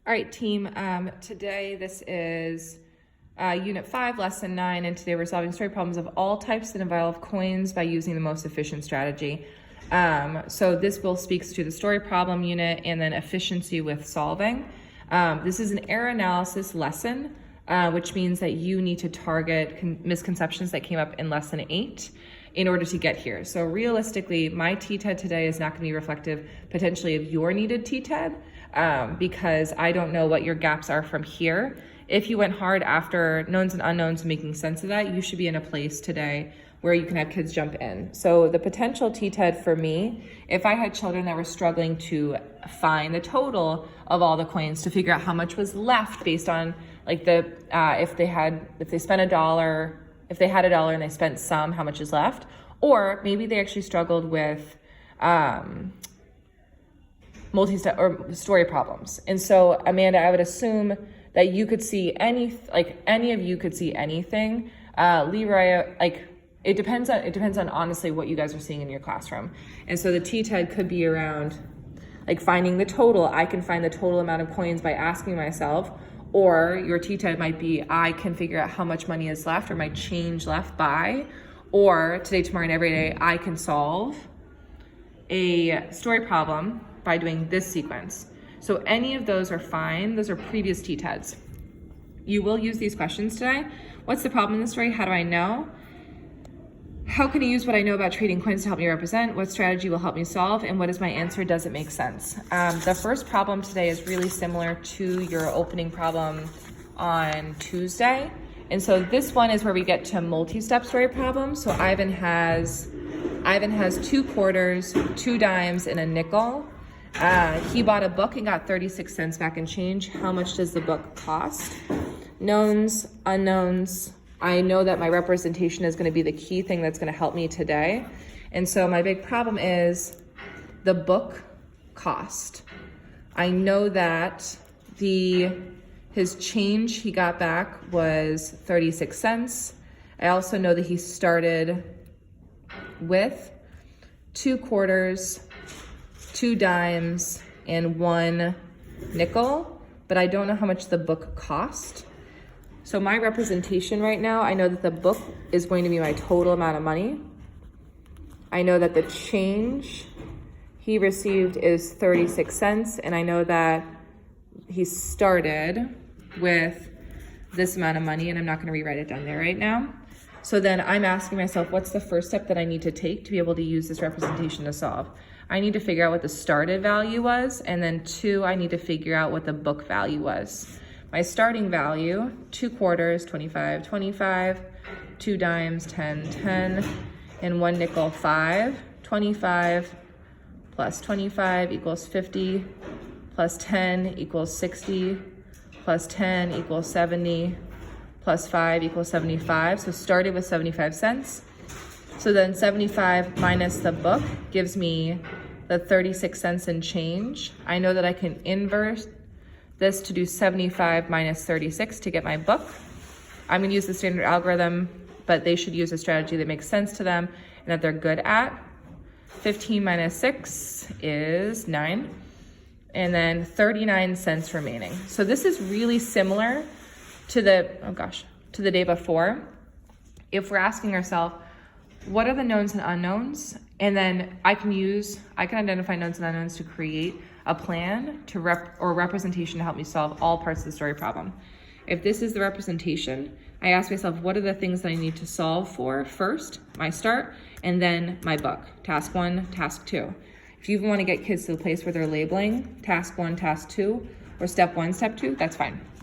All right, team, today this is Unit 5, Lesson 9, and today we're solving story problems of all types that involve coins by using the most efficient strategy. So this bill speaks to the story problem unit and then efficiency with solving. This is an error analysis lesson, which means that you need to target misconceptions that came up in Lesson 8 in order to get here. So realistically, my TTED today is not going to be reflective potentially of your needed TTED because I don't know what your gaps are from here. If you went hard after knowns and unknowns and making sense of that, you should be in a place today where you can have kids jump in. So the potential TTED for me, if I had children that were struggling to find the total of all the coins to figure out how much was left based on like if they had $1 and they spent some, how much is left? Or maybe they actually struggled with multi-step or story problems. And so Amanda, I would assume that you could see any of you could see anything. Leroy, it depends on honestly what you guys are seeing in your classroom. And so the TTED could be around finding the total. I can find the total amount of coins by asking myself, or your TTED might be, I can figure out how much money is left or my change left by, or today, tomorrow, and every day, I can solve a story problem by doing this sequence. So any of those are fine. Those are previous TTEDs. You will use these questions today. What's the problem in the story? How do I know? How can I use what I know about trading coins to help me represent? What strategy will help me solve? And what is my answer? Does it make sense? The first problem today is really similar to your opening problem on Tuesday. And so this one is where we get to multi-step story problems. So Ivan has 2 quarters, 2 dimes, and a nickel. He bought a book and got 36 cents back in change. How much does the book cost? Knowns, unknowns. I know that my representation is going to be the key thing that's going to help me today. And so my big problem is the book cost. I know that his change he got back was 36 cents. I also know that he started with 2 quarters, 2 dimes, and 1 nickel, but I don't know how much the book cost. So my representation right now, I know that the book is going to be my total amount of money. I know that the change he received is 36 cents, and I know that he started with this amount of money, and I'm not going to rewrite it down there right now. So then I'm asking myself, what's the first step that I need to take to be able to use this representation to solve? I need to figure out what the started value was, and then 2, I need to figure out what the book value was. My starting value, 2 quarters, 25, 25, 2 dimes, 10, 10, and 1 nickel, 5. 25 plus 25 equals 50, plus 10 equals 60, plus 10 equals 70, plus 5 equals 75. So started with 75 cents. So then 75 minus the book gives me the 36 cents and change. I know that I can inverse this to do 75 minus 36 to get my book. I'm going to use the standard algorithm, but they should use a strategy that makes sense to them and that they're good at. 15 minus 6 is 9, and then 39 cents remaining. So this is really similar to the day before. If we're asking ourselves, what are the knowns and unknowns? And then I can identify knowns and unknowns to create a plan to representation to help me solve all parts of the story problem. If this is the representation, I ask myself, what are the things that I need to solve for first, my start, and then my book, task 1, task 2. If you want to get kids to the place where they're labeling task 1, task 2, or step 1, step 2, that's fine.